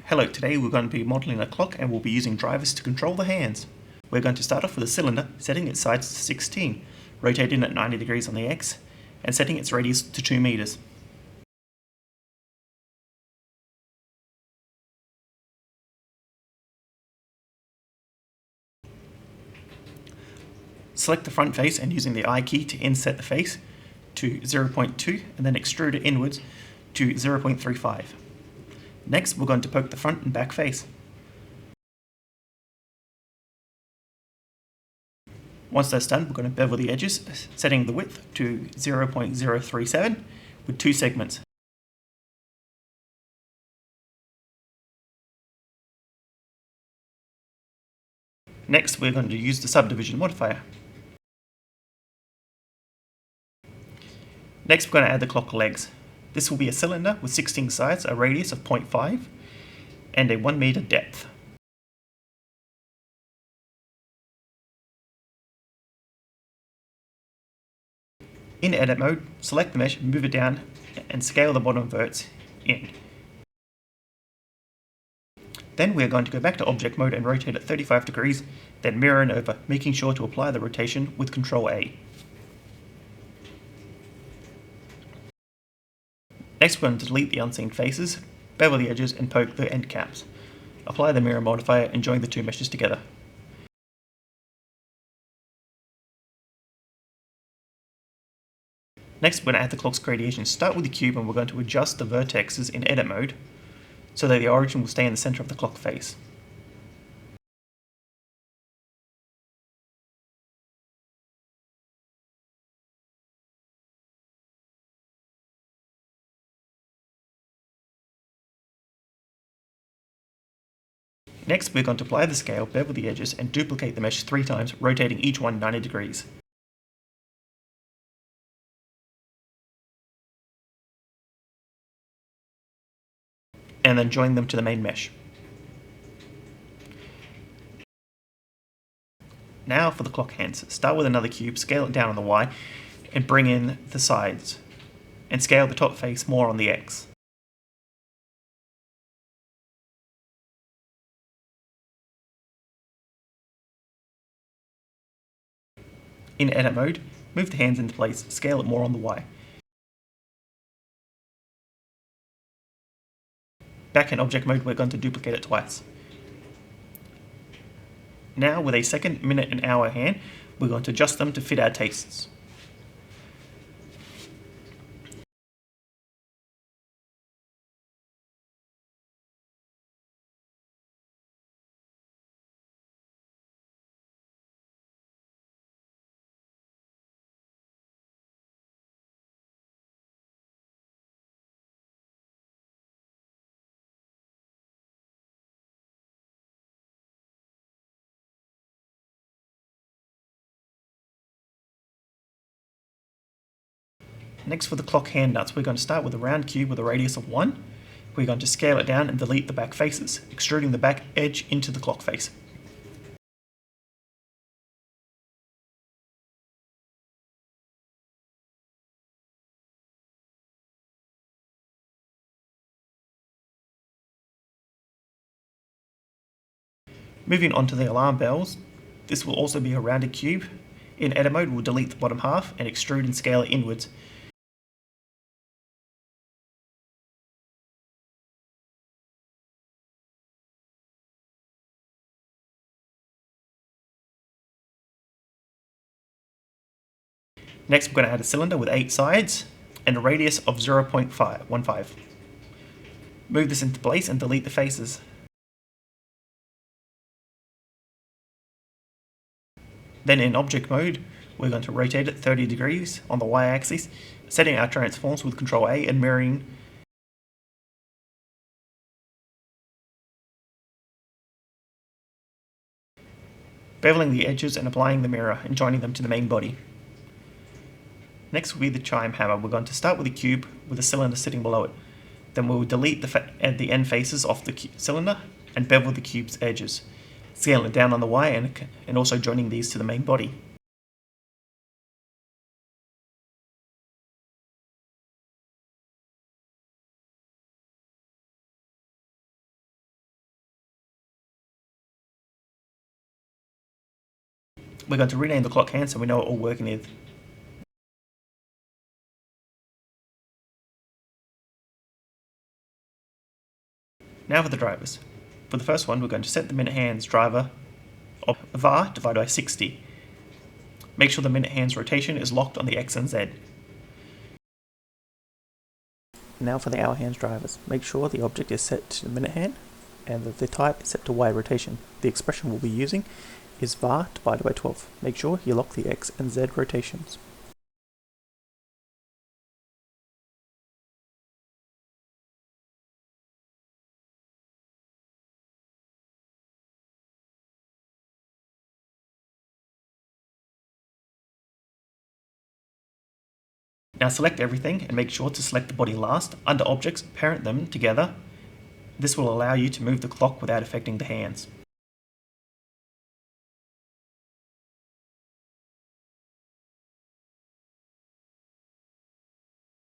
Hello, today we're going to be modelling a clock and we'll be using drivers to control the hands. We're going to start off with a cylinder, setting its sides to 16, rotating at 90 degrees on the X, and setting its radius to 2 meters. Select the front face and using the I key to inset the face to 0.2 and then extrude it inwards to 0.35. Next, we're going to poke the front and back face. Once that's done, we're going to bevel the edges, setting the width to 0.037 with 2 segments. Next, we're going to use the subdivision modifier. Next, we're going to add the clock legs. This will be a cylinder with 16 sides, a radius of 0.5, and a 1 meter depth. In edit mode, select the mesh, move it down, and scale the bottom verts in. Then we're going to go back to object mode and rotate at 35 degrees, then mirror and over, making sure to apply the rotation with Ctrl A. Next, we're going to delete the unseen faces, bevel the edges, and poke the end caps. Apply the mirror modifier and join the two meshes together. Next, we're going to add the clock's gradation. Start with the cube and we're going to adjust the vertexes in edit mode so that the origin will stay in the center of the clock face. Next, we're going to apply the scale, bevel the edges, and duplicate the mesh 3 times, rotating each one 90 degrees. And then join them to the main mesh. Now for the clock hands. Start with another cube, scale it down on the Y, and bring in the sides, and scale the top face more on the X. In edit mode, move the hands into place, scale it more on the Y. Back in object mode, we're going to duplicate it twice. Now with a second, minute and hour hand, we're going to adjust them to fit our tastes. Next for the clock hand nuts, we're going to start with a round cube with a radius of 1. We're going to scale it down and delete the back faces, extruding the back edge into the clock face. Moving on to the alarm bells, this will also be a rounded cube. In edit mode, we'll delete the bottom half and extrude and scale it inwards. Next, we're going to add a cylinder with 8 sides and a radius of 0.15. Move this into place and delete the faces. Then in object mode, we're going to rotate it 30 degrees on the Y-axis, setting our transforms with Ctrl A and mirroring. Beveling the edges and applying the mirror and joining them to the main body. Next will be the chime hammer. We're going to start with a cube with a cylinder sitting below it. Then we'll delete the end faces off the cylinder and bevel the cube's edges, scaling it down on the Y and also joining these to the main body. We're going to rename the clock hand so we know what we're working with. Now for the drivers. For the first one, we're going to set the minute hand's driver of var divided by 60. Make sure the minute hand's rotation is locked on the X and Z. Now for the hour hand's drivers. Make sure the object is set to the minute hand and that the type is set to Y rotation. The expression we'll be using is var divided by 12. Make sure you lock the X and Z rotations. Now select everything and make sure to select the body last. Under Objects, parent them together. This will allow you to move the clock without affecting the hands.